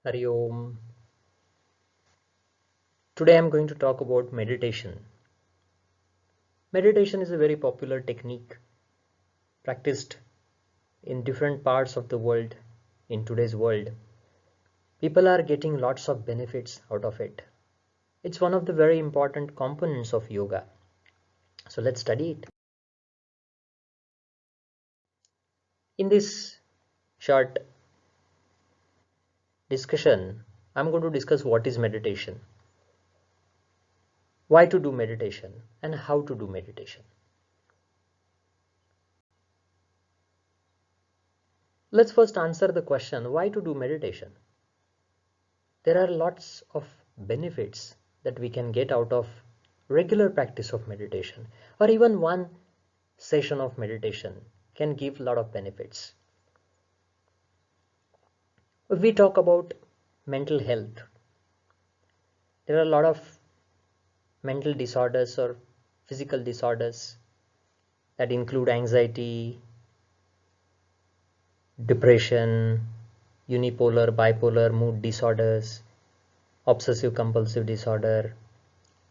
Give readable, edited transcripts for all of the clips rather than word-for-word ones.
Hari Om. Today I'm going to talk about meditation. Meditation is a very popular technique practiced in different parts of the world in today's world. People are getting lots of benefits out of it. It's one of the very important components of yoga. So let's study it. In this short discussion, I'm going to discuss what is meditation, why to do meditation, and how to do meditation. Let's first answer the question, why to do meditation? There are lots of benefits that we can get out of regular practice of meditation, or even one session of meditation can give a lot of benefits. If we talk about mental health, there are a lot of mental disorders or physical disorders that include anxiety, depression, unipolar, bipolar mood disorders, obsessive compulsive disorder,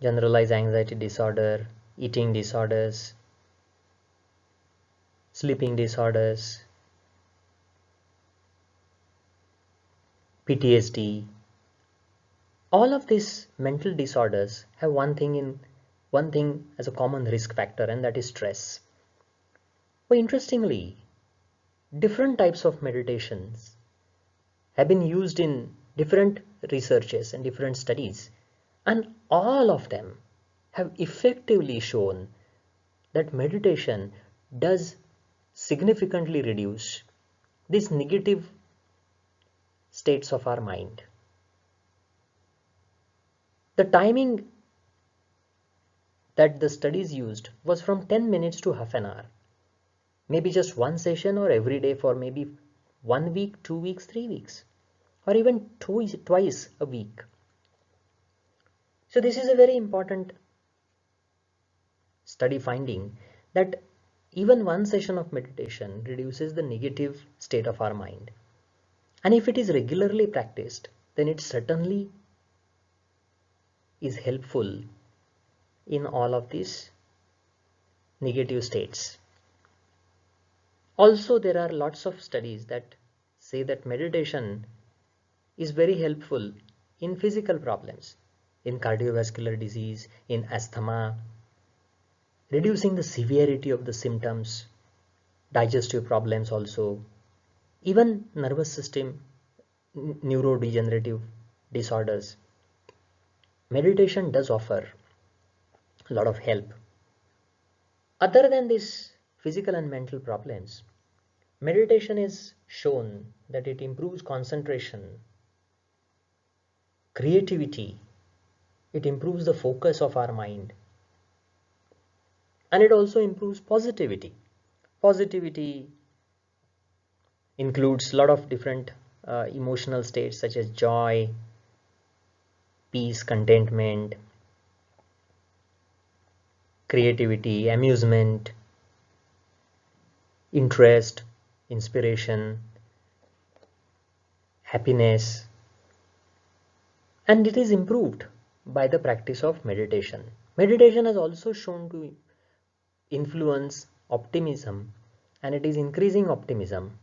generalized anxiety disorder, eating disorders, sleeping disorders, PTSD. All of these mental disorders have one thing as a common risk factor, and that is stress. But interestingly, different types of meditations have been used in different researches and different studies, and all of them have effectively shown that meditation does significantly reduce these negative states of our mind. The timing that the studies used was from 10 minutes to half an hour. Maybe just one session, or every day for maybe 1 week, 2 weeks, 3 weeks, or even twice a week. So this is a very important study finding, that even one session of meditation reduces the negative state of our mind. And if it is regularly practiced, then it certainly is helpful in all of these negative states. Also, there are lots of studies that say that meditation is very helpful in physical problems, in cardiovascular disease, in asthma, reducing the severity of the symptoms, digestive problems also, even nervous system neurodegenerative disorders. Meditation does offer a lot of help. Other than these physical and mental problems, meditation is shown that it improves concentration, creativity, it improves the focus of our mind, and it also improves positivity. Positivity includes a lot of different emotional states such as joy, peace, contentment, creativity, amusement, interest, inspiration, happiness, and it is improved by the practice of meditation. Meditation has also shown to influence optimism, and it is increasing optimism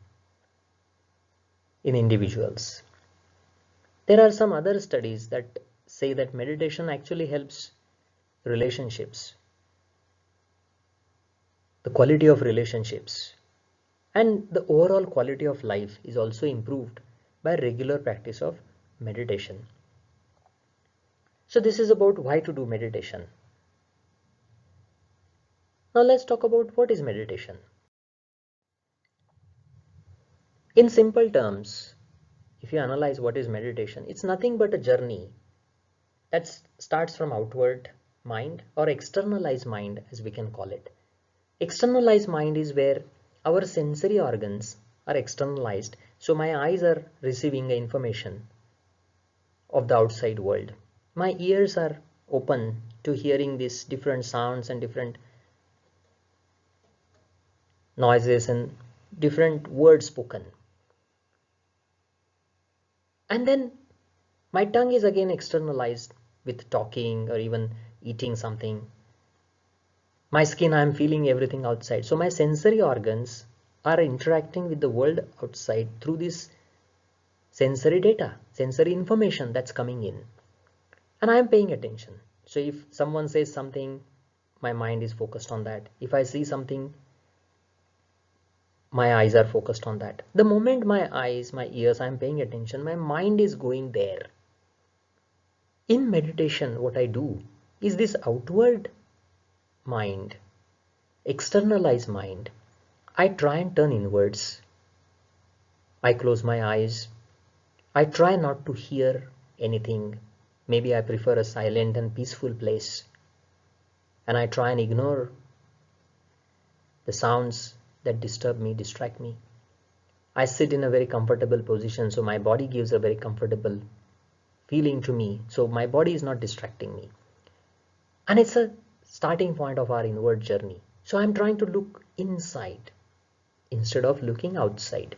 in individuals. There are some other studies that say that meditation actually helps relationships, the quality of relationships, and the overall quality of life is also improved by regular practice of meditation. So this is about why to do meditation. Now let's talk about what is meditation. In simple terms, if you analyze what is meditation, it's nothing but a journey that starts from outward mind, or externalized mind as we can call it. Externalized mind is where our sensory organs are externalized. So my eyes are receiving information of the outside world. My ears are open to hearing these different sounds and different noises and different words spoken. And then My tongue is again externalized with talking or even eating something. My skin, I'm feeling everything outside. So my sensory organs are interacting with the world outside through this sensory data, sensory information that's coming in. And I am paying attention. So if someone says something, my mind is focused on that. If I see something, my eyes are focused on that. The moment my eyes, my ears, I'm paying attention, my mind is going there. In meditation, what I do is this outward mind, externalize mind. I try and turn inwards. I close my eyes. I try not to hear anything. Maybe I prefer a silent and peaceful place. And I try and ignore the sounds that disturb me, distract me. I sit in a very comfortable position, so my body gives a very comfortable feeling to me. So my body is not distracting me. And it's a starting point of our inward journey. So I'm trying to look inside instead of looking outside.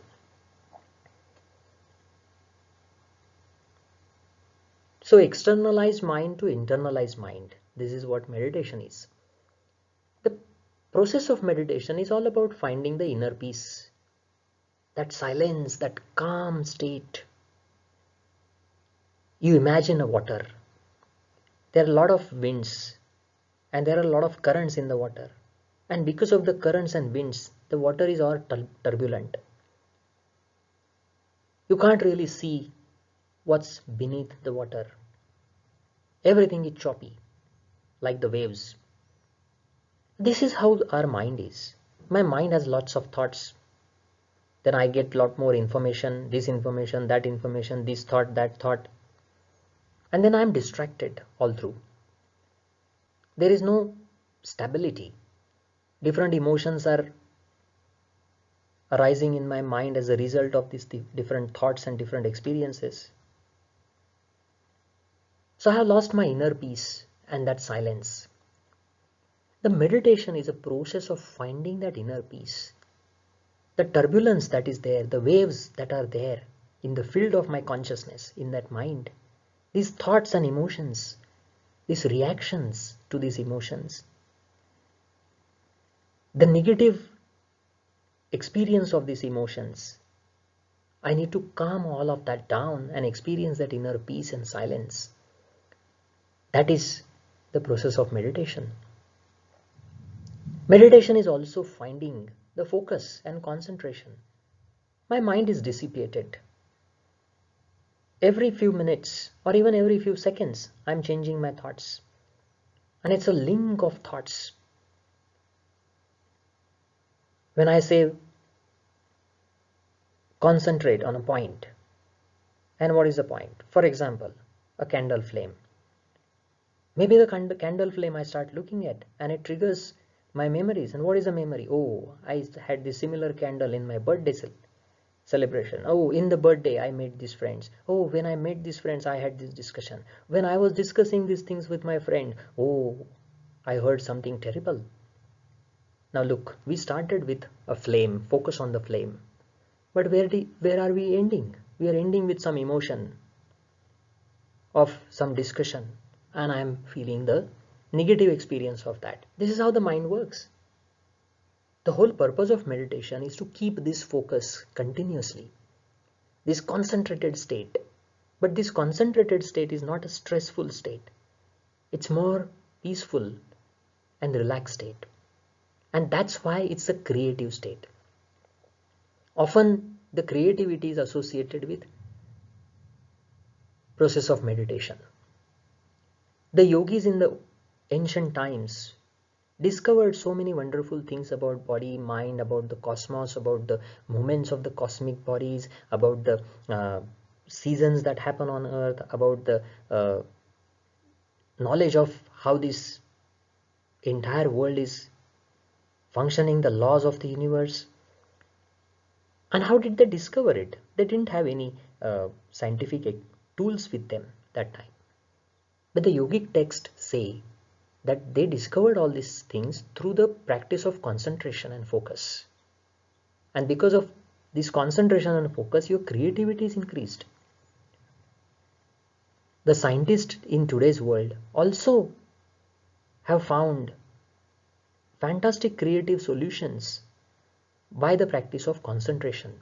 So externalize mind to internalize mind. This is what meditation is. The process of meditation is all about finding the inner peace, that silence, that calm state. You imagine a water. There are a lot of winds and there are a lot of currents in the water. And because of the currents and winds, the water is all turbulent. You can't really see what's beneath the water. Everything is choppy, like the waves. This is how our mind is. My mind has lots of thoughts. Then I get a lot more information, this information, that information, this thought, that thought. And then I'm distracted all through. There is no stability. Different emotions are arising in my mind as a result of these different thoughts and different experiences. So I have lost my inner peace and that silence. The meditation is a process of finding that inner peace. The turbulence that is there, the waves that are there in the field of my consciousness, in that mind, these thoughts and emotions, these reactions to these emotions, the negative experience of these emotions, I need to calm all of that down and experience that inner peace and silence. That is the process of meditation. Meditation is also finding the focus and concentration. My mind is dissipated. Every few minutes or even every few seconds, I'm changing my thoughts. And it's a link of thoughts. When I say concentrate on a point, and what is the point? For example, a candle flame. Maybe the candle flame I start looking at and it triggers my memories. And what is a memory? Oh, I had this similar candle in my birthday celebration. Oh, in the birthday I met these friends. Oh, when I met these friends I had this discussion. When I was discussing these things with my friend, oh, I heard something terrible. Now look, we started with a flame, focus on the flame. But where are we ending? We are ending with some emotion of some discussion, and I am feeling the negative experience of that. This is how the mind works. The whole purpose of meditation is to keep this focus continuously, this concentrated state. But this concentrated state is not a stressful state. It's more peaceful and relaxed state. And that's why it's a creative state. Often the creativity is associated with process of meditation. The yogis in the ancient times discovered so many wonderful things about body, mind, about the cosmos, about the movements of the cosmic bodies, about the seasons that happen on earth, about the knowledge of how this entire world is functioning, the laws of the universe. And how did they discover it? They didn't have any scientific tools with them that time. But the yogic texts say that they discovered all these things through the practice of concentration and focus. And because of this concentration and focus, your creativity is increased. The scientists in today's world also have found fantastic creative solutions by the practice of concentration.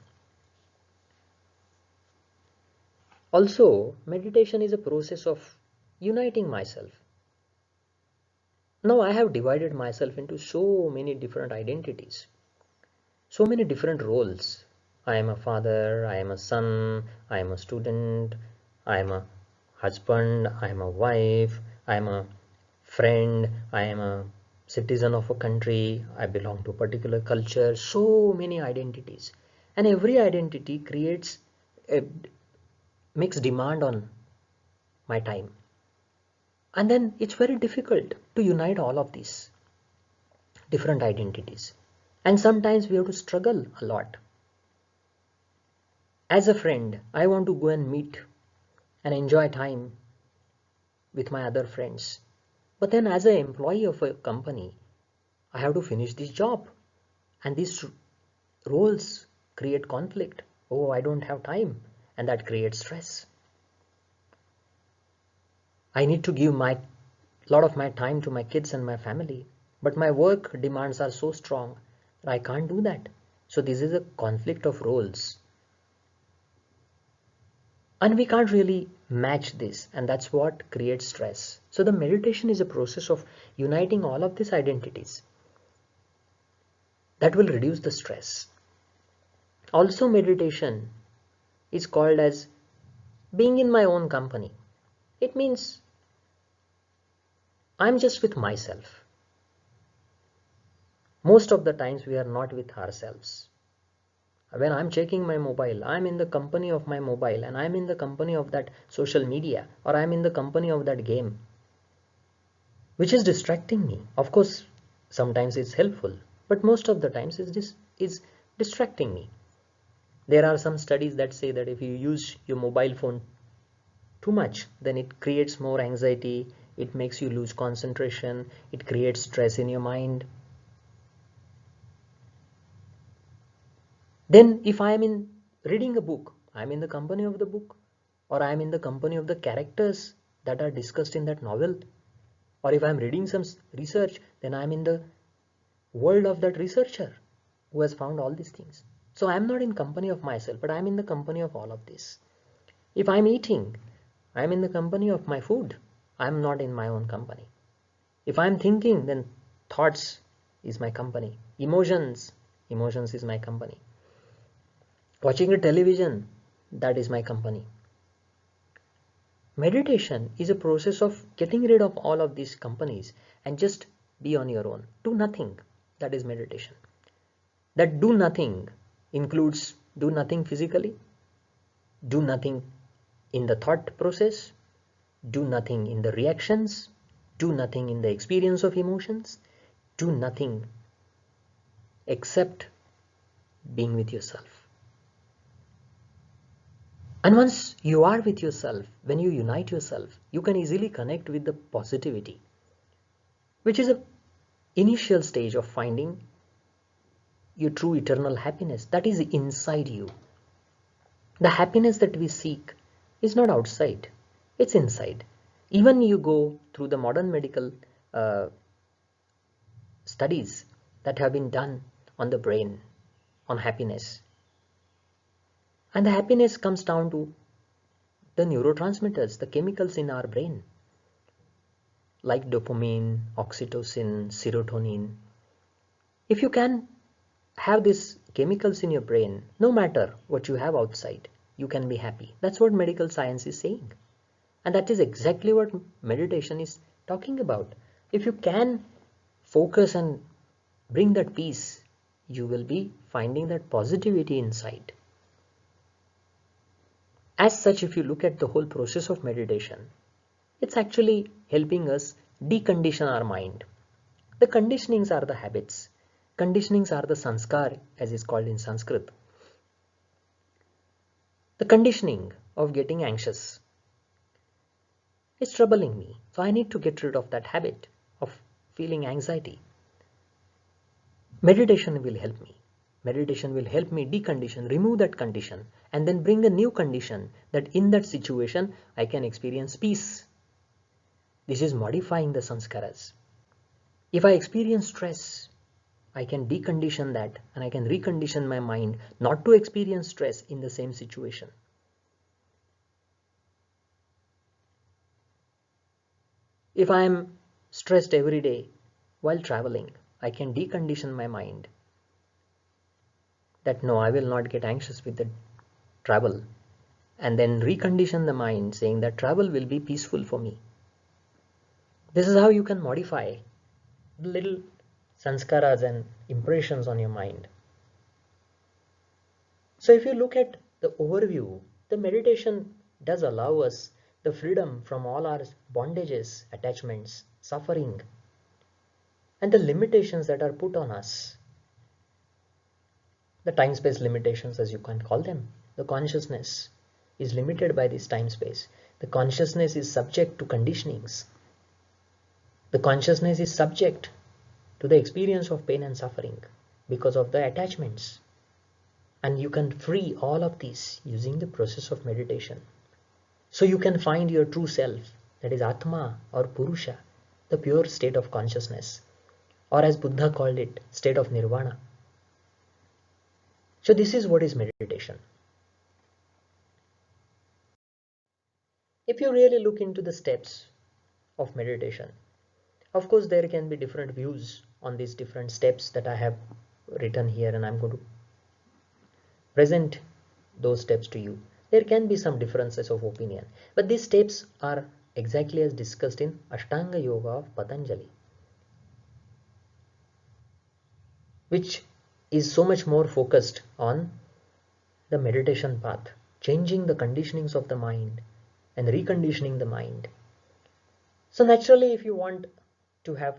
Also, meditation is a process of uniting myself. Now I have divided myself into so many different identities, so many different roles. I am a father, I am a son, I am a student, I am a husband, I am a wife, I am a friend, I am a citizen of a country, I belong to a particular culture, so many identities. And every identity creates a makes demand on my time. And then it's very difficult to unite all of these different identities. And sometimes we have to struggle a lot. As a friend, I want to go and meet and enjoy time with my other friends. But then as an employee of a company, I have to finish this job. And these roles create conflict. Oh, I don't have time. And that creates stress. I need to give my lot of my time to my kids and my family, but my work demands are so strong that I can't do that. So this is a conflict of roles, and we can't really match this, and that's what creates stress. So the meditation is a process of uniting all of these identities that will reduce the stress. Also, meditation is called as being in my own company. It means I'm just with myself. Most of the times we are not with ourselves. When I'm checking my mobile, I'm in the company of my mobile, and I'm in the company of that social media, or I'm in the company of that game, which is distracting me. Of course, sometimes it's helpful, but most of the times it's distracting me. There are some studies that say that if you use your mobile phone too much, then it creates more anxiety, it makes you lose concentration, it creates stress in your mind. Then if I am in reading a book, I am in the company of the book, or I am in the company of the characters that are discussed in that novel. Or if I am reading some research, then I am in the world of that researcher who has found all these things. So I am not in company of myself, but I am in the company of all of this. If I am eating, I am in the company of my food. I am not in my own company. If I am thinking, then thoughts is my company. Emotions is my company. Watching a television, that is my company. Meditation is a process of getting rid of all of these companies and just be on your own. Do nothing. That is meditation. That do nothing includes do nothing physically, do nothing in the thought process, do nothing in the reactions, do nothing in the experience of emotions, do nothing except being with yourself. And once you are with yourself, when you unite yourself, you can easily connect with the positivity, which is a initial stage of finding your true eternal happiness that is inside you. The happiness that we seek is not outside, it's inside. Even you go through the modern medical studies that have been done on the brain, on happiness. And the happiness comes down to the neurotransmitters, the chemicals in our brain, like dopamine, oxytocin, serotonin. If you can have these chemicals in your brain, no matter what you have outside, you can be happy. That's what medical science is saying. And that is exactly what meditation is talking about. If you can focus and bring that peace, you will be finding that positivity inside. As such, if you look at the whole process of meditation, it's actually helping us decondition our mind. The conditionings are the habits. Conditionings are the sanskar, as is called in Sanskrit. The conditioning of getting anxious is troubling me. So I need to get rid of that habit of feeling anxiety. Meditation will help me. meditation will help me decondition, remove that condition, and then bring a new condition that in that situation I can experience peace. This is modifying the sanskaras. If I experience stress, I can decondition that and I can recondition my mind not to experience stress in the same situation. If I am stressed every day while traveling, I can decondition my mind that no, I will not get anxious with the travel, and then recondition the mind saying that travel will be peaceful for me. This is how you can modify little sanskaras and impressions on your mind. So if you look at the overview, the meditation does allow us the freedom from all our bondages, attachments, suffering, and the limitations that are put on us. The time-space limitations, as you can call them. The consciousness is limited by this time-space. The consciousness is subject to conditionings. The consciousness is subject to the experience of pain and suffering because of the attachments. And you can free all of these using the process of meditation. So you can find your true self, that is Atma or Purusha, the pure state of consciousness, or as Buddha called it, state of Nirvana. So this is what is meditation. If you really look into the steps of meditation, of course there can be different views on these different steps that I have written here, and I'm going to present those steps to you. There can be some differences of opinion, but these steps are exactly as discussed in Ashtanga Yoga of Patanjali, which is so much more focused on the meditation path, changing the conditionings of the mind and reconditioning the mind. So naturally, if you want to have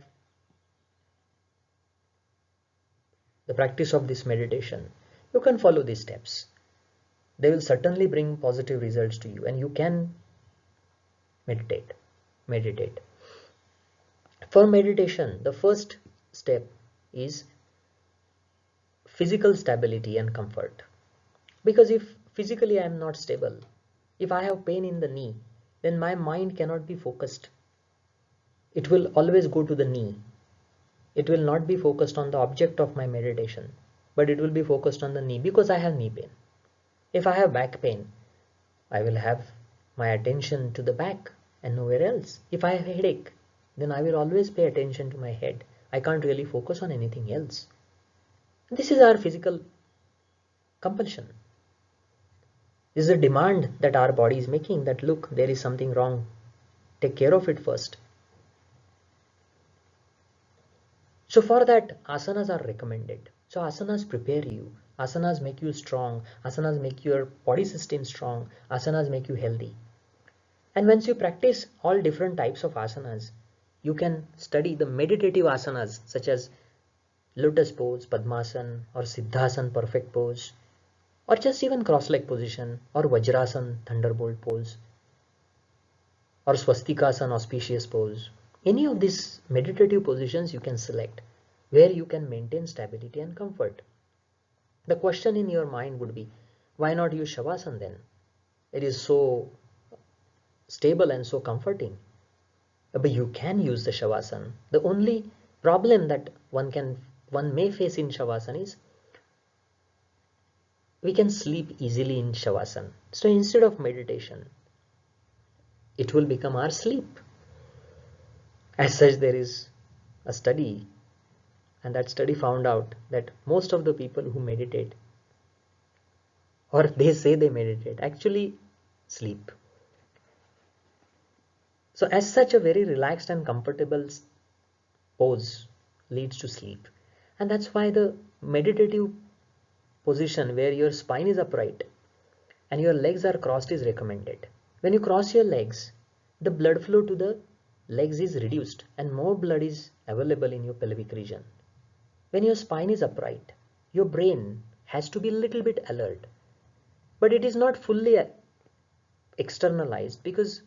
the practice of this meditation, you can follow these steps. They will certainly bring positive results to you, and you can meditate. For meditation, the first step is physical stability and comfort. Because if physically I am not stable, if I have pain in the knee, then my mind cannot be focused. It will always go to the knee. It will not be focused on the object of my meditation, but it will be focused on the knee because I have knee pain. If I have back pain, I will have my attention to the back and nowhere else. If I have a headache, then I will always pay attention to my head. I can't really focus on anything else. This is our physical compulsion. This is a demand that our body is making that look, there is something wrong. Take care of it first. So for that, asanas are recommended. So asanas prepare you. Asanas make you strong. Asanas make your body system strong. Asanas make you healthy. And once you practice all different types of asanas, you can study the meditative asanas such as lotus pose, padmasana, or siddhasana, perfect pose, or just even cross-leg position, or vajrasana, thunderbolt pose, or swastikasana, auspicious pose. Any of these meditative positions you can select where you can maintain stability and comfort. The question in your mind would be, why not use shavasana then? It is so stable and so comforting. But you can use the shavasana. The only problem that one may face in shavasana is we can sleep easily in shavasana. So instead of meditation, it will become our sleep. As such, there is a study, and that study found out that most of the people who meditate, or they say they meditate, actually sleep. So as such, a very relaxed and comfortable pose leads to sleep. And that's why the meditative position where your spine is upright and your legs are crossed is recommended. When you cross your legs, the blood flow to the legs is reduced and more blood is available in your pelvic region. When your spine is upright, your brain has to be a little bit alert, but it is not fully externalized because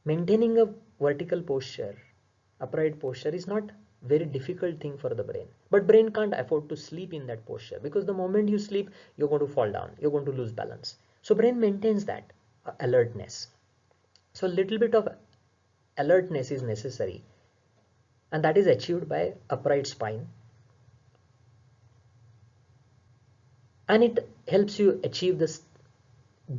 maintaining a vertical posture, upright posture is not very difficult thing for the brain. But brain can't afford to sleep in that posture, because the moment you sleep, you're going to fall down, you're going to lose balance. So brain maintains that alertness. So a little bit of alertness is necessary, and that is achieved by upright spine, and it helps you achieve this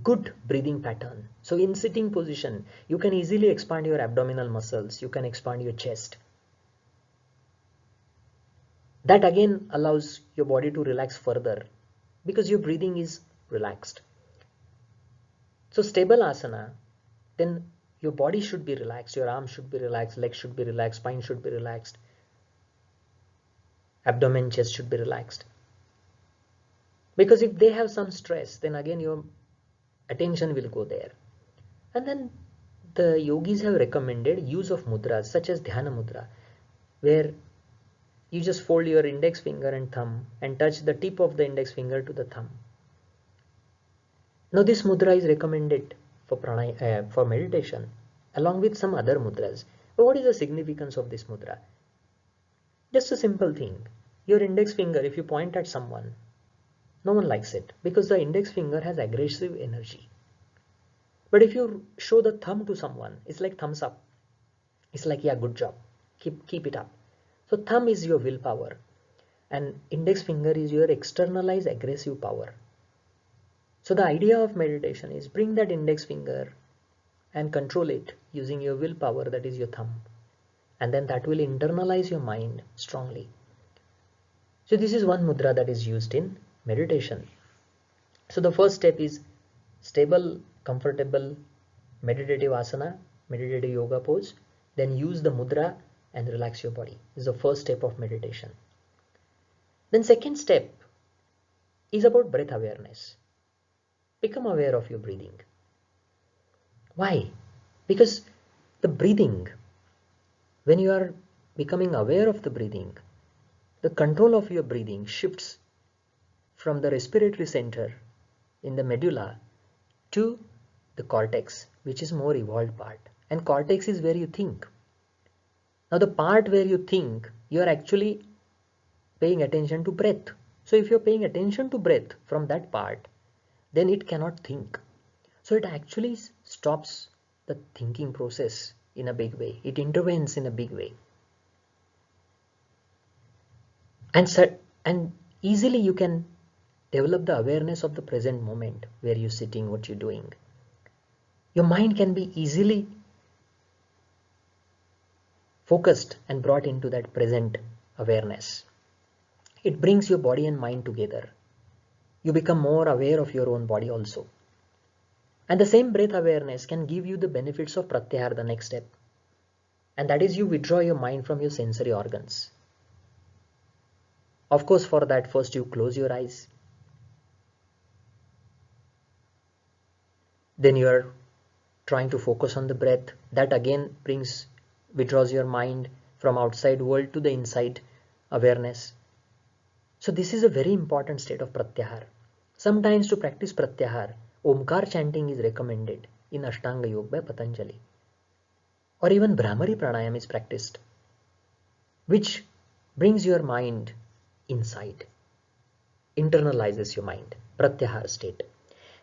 good breathing pattern. So in sitting position, you can easily expand your abdominal muscles, you can expand your chest. That again allows your body to relax further because your breathing is relaxed. So stable asana, then your body should be relaxed, your arms should be relaxed, legs should be relaxed, spine should be relaxed, abdomen, chest should be relaxed. Because if they have some stress, then again your attention will go there. And then the yogis have recommended use of mudras such as dhyana mudra, where you just fold your index finger and thumb and touch the tip of the index finger to the thumb. Now this mudra is recommended for meditation along with some other mudras. But what is the significance of this mudra? Just a simple thing. Your index finger, if you point at someone, no one likes it because the index finger has aggressive energy. But if you show the thumb to someone, it's like thumbs up. It's like, yeah, good job. Keep it up. So thumb is your willpower and index finger is your externalized aggressive power. So the idea of meditation is bring that index finger and control it using your willpower, that is your thumb. And then that will internalize your mind strongly. So this is one mudra that is used in meditation. So the first step is stable, comfortable, meditative asana, meditative yoga pose. Then use the mudra and relax your body. This is the first step of meditation. Then second step is about breath awareness. Become aware of your breathing. Why? Because the breathing, when you are becoming aware of the breathing, the control of your breathing shifts from the respiratory center in the medulla to the cortex, which is more evolved part. And cortex is where you think. Now the part where you think, you are actually paying attention to breath. So if you're paying attention to breath from that part, then it cannot think. So it actually stops the thinking process in a big way. It intervenes in a big way. And easily you can develop the awareness of the present moment where you're sitting, what you're doing. Your mind can be easily focused and brought into that present awareness. It brings your body and mind together. You become more aware of your own body also. And the same breath awareness can give you the benefits of pratyahara, the next step. And that is you withdraw your mind from your sensory organs. Of course, for that first you close your eyes. Then you are trying to focus on the breath. That again withdraws your mind from outside world to the inside awareness. So this is a very important state of pratyahara. Sometimes to practice pratyahara, Omkar chanting is recommended in Ashtanga Yoga by Patanjali. Or even Brahmari Pranayam is practiced, which brings your mind inside, internalizes your mind, pratyahara state.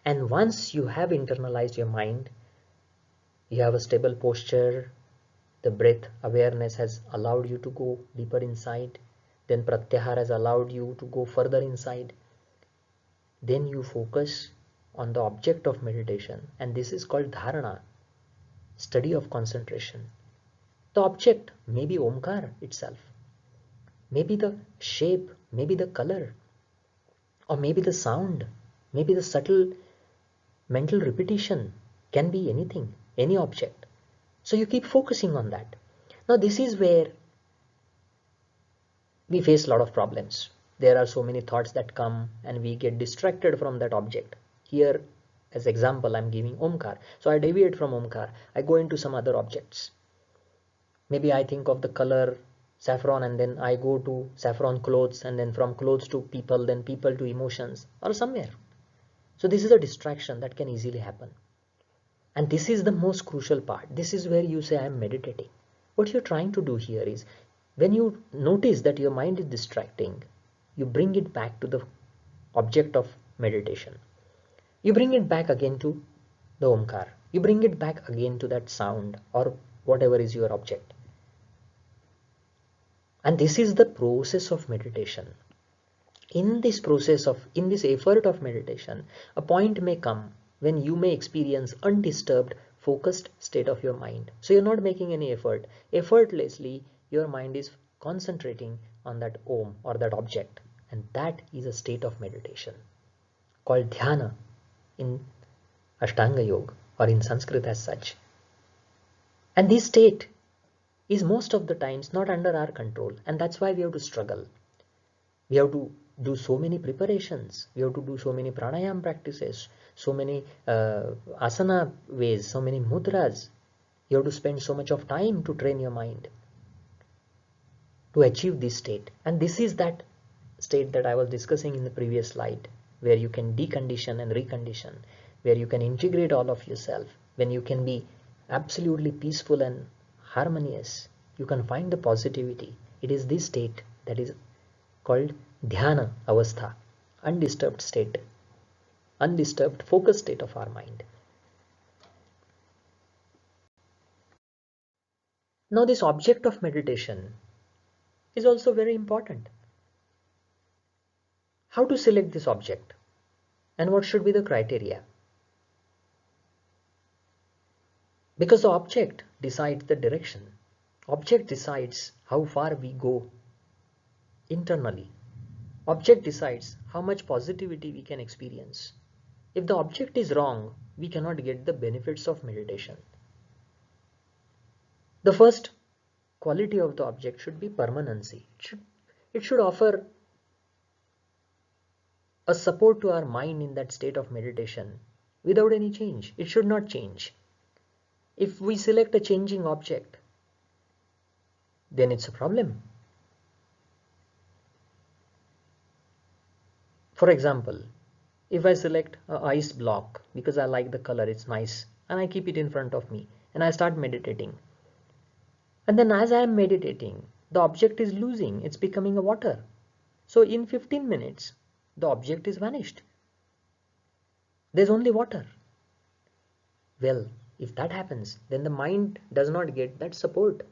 And once you have internalized your mind, you have a stable posture, the breath awareness has allowed you to go deeper inside, then pratyahara has allowed you to go further inside. Then you focus on the object of meditation, and this is called dharana, study of concentration. The object may be Omkar itself, maybe the shape, maybe the color, or maybe the sound, maybe the subtle mental repetition, can be anything, any object. So you keep focusing on that. Now this is where we face a lot of problems. There are so many thoughts that come and we get distracted from that object. Here as example I'm giving Omkar. So I deviate from Omkar. I go into some other objects. Maybe I think of the color saffron and then I go to saffron clothes, and then from clothes to people, then people to emotions, or somewhere. So this is a distraction that can easily happen. And this is the most crucial part. This is where you say I am meditating. What you're trying to do here is When you notice that your mind is distracting, you bring it back to the object of meditation. You bring it back again to the Omkar. You bring it back again to that sound or whatever is your object. And this is the process of meditation. In this effort of meditation, a point may come when you may experience undisturbed, focused state of your mind. So you're not making any effort. Effortlessly, your mind is concentrating on that Om or that object. And that is a state of meditation called dhyana in Ashtanga Yoga or in Sanskrit as such. And this state is most of the times not under our control, and that's why we have to struggle. We have to do so many preparations, we have to do so many pranayam practices, so many asana ways, so many mudras. You have to spend so much of time to train your mind to achieve this state. And this is that state that I was discussing in the previous slide, where you can decondition and recondition, where you can integrate all of yourself, when you can be absolutely peaceful and harmonious. You can find the positivity. It is this state that is called dhyana avastha, undisturbed state, undisturbed focused state of our mind. Now this object of meditation is also very important. How to select this object and what should be the criteria? Because the object decides the direction. Object decides how far we go internally. Object decides how much positivity we can experience. If the object is wrong, we cannot get the benefits of meditation. The first quality of the object should be permanency. It should offer a support to our mind in that state of meditation without any change. It should not change. If we select a changing object, then it's a problem. For example, if I select an ice block because I like the color, it's nice, and I keep it in front of me and I start meditating. And then as I am meditating, the object is losing, it's becoming a water. So in 15 minutes, the object is vanished. There's only water. Well, if that happens, then the mind does not get that support.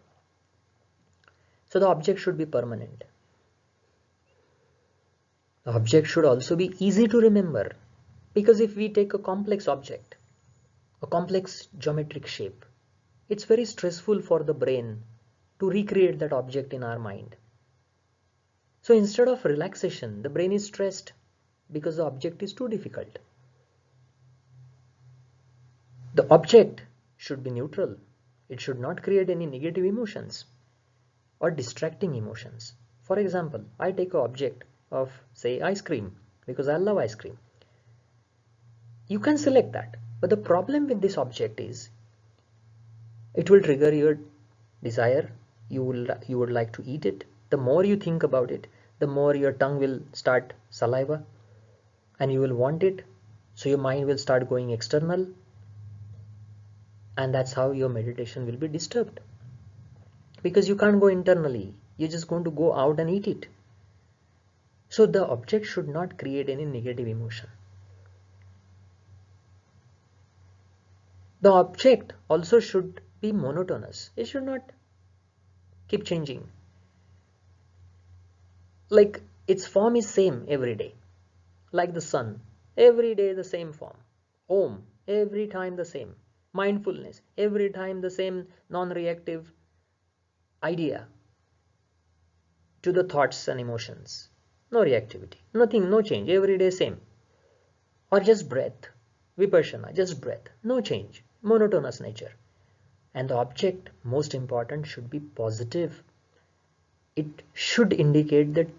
So the object should be permanent. The object should also be easy to remember, because if we take a complex object, a complex geometric shape, it's very stressful for the brain to recreate that object in our mind. So instead of relaxation, the brain is stressed because the object is too difficult. The object should be neutral. It should not create any negative emotions or distracting emotions. For example, I take an object of, say, ice cream because I love ice cream. You can select that, but the problem with this object is it will trigger your desire. You would like to eat it. The more you think about it, the more your tongue will start saliva and you will want it. So your mind will start going external, and that's how your meditation will be disturbed, because you can't go internally. You're just going to go out and eat it. So the object should not create any negative emotion. The object also should be monotonous. It should not keep changing. Like its form is same every day. Like the sun, every day the same form. Om, every time the same. Mindfulness, every time the same non-reactive idea to the thoughts and emotions. No reactivity, nothing, no change, every day same. Or just breath, vipassana, just breath, no change, monotonous nature. And the object, most important, should be positive. It should indicate that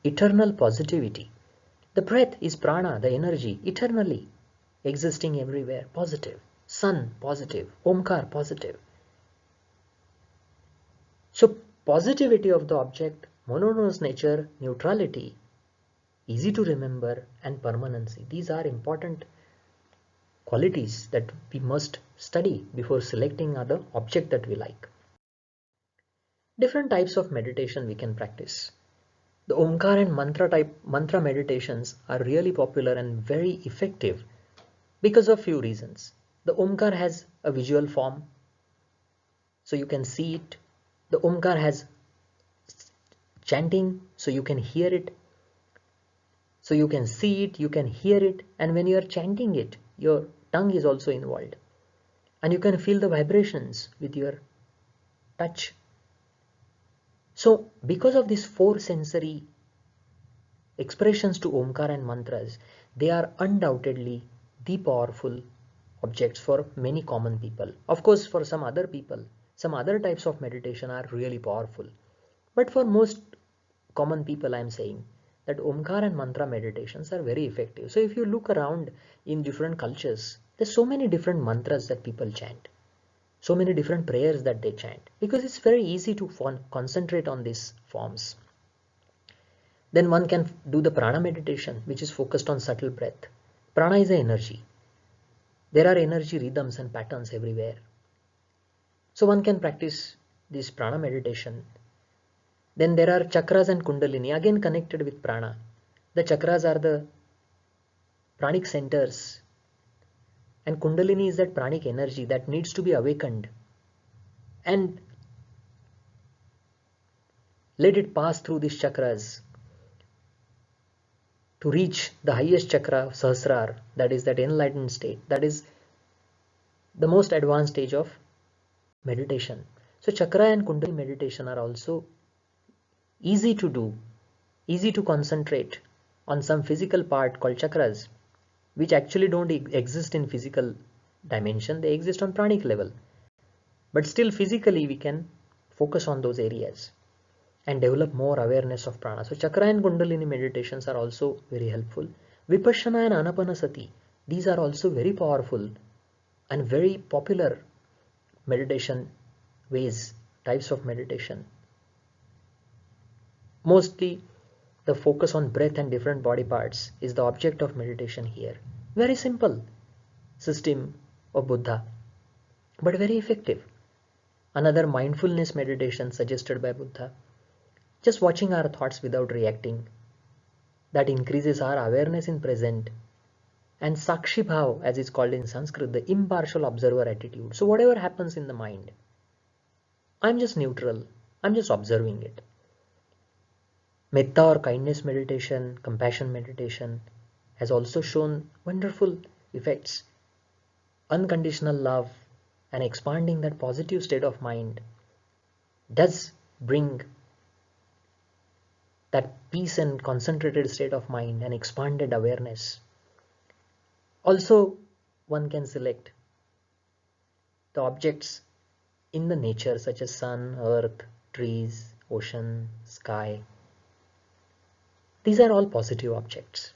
eternal positivity. The breath is prana, the energy, eternally existing everywhere, positive. Sun, positive. Omkar, positive. So positivity of the object, monotonous nature, neutrality, easy to remember, and permanency. These are important qualities that we must study before selecting other object that we like. different types of meditation we can practice. The Omkar and mantra meditations are really popular and very effective because of few reasons. The Omkar has a visual form, so you can see it. The Omkar has chanting, so you can hear it. So you can see it, you can hear it, and when you are chanting it, your tongue is also involved. And you can feel the vibrations with your touch. So because of these four sensory expressions to Omkar and mantras, they are undoubtedly the powerful objects for many common people. Of course, for some other people, some other types of meditation are really powerful. But for most common people, I am saying that Omkar and mantra meditations are very effective. So if you look around in different cultures, there's so many different mantras that people chant, so many different prayers that they chant, because it's very easy to concentrate on these forms. Then one can do the prana meditation, which is focused on subtle breath. Prana is an energy. There are energy rhythms and patterns everywhere. So one can practice this prana meditation. Then there are chakras and kundalini, again connected with prana. The chakras are the pranic centers, and kundalini is that pranic energy that needs to be awakened and let it pass through these chakras to reach the highest chakra, Sahasrar, that is that enlightened state. That is the most advanced stage of meditation. So chakra and kundalini meditation are also easy to do, easy to concentrate on some physical part called chakras, which actually don't exist in physical dimension. They exist on pranic level. But still physically we can focus on those areas and develop more awareness of prana. So chakra and kundalini meditations are also very helpful. Vipassana and anapanasati, these are also very powerful and very popular meditation ways, types of meditation. Mostly the focus on breath and different body parts is the object of meditation here. Very simple system of Buddha, but very effective. Another mindfulness meditation suggested by Buddha, just watching our thoughts without reacting. That increases our awareness in present. And Sakshi Bhav, as is called in Sanskrit, the impartial observer attitude. So whatever happens in the mind, I'm just neutral. I'm just observing it. Metta or kindness meditation, compassion meditation has also shown wonderful effects. Unconditional love and expanding that positive state of mind does bring that peace and concentrated state of mind and expanded awareness. Also, one can select the objects in the nature such as sun, earth, trees, ocean, sky. These are all positive objects.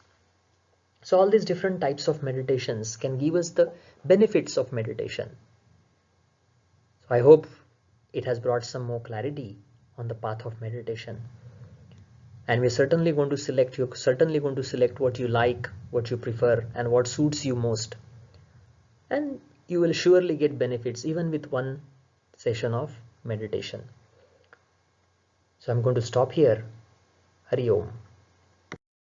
So all these different types of meditations can give us the benefits of meditation. So I hope it has brought some more clarity on the path of meditation. And you're certainly going to select what you like, what you prefer, and what suits you most. And you will surely get benefits even with one session of meditation. So I'm going to stop here. Hari Om.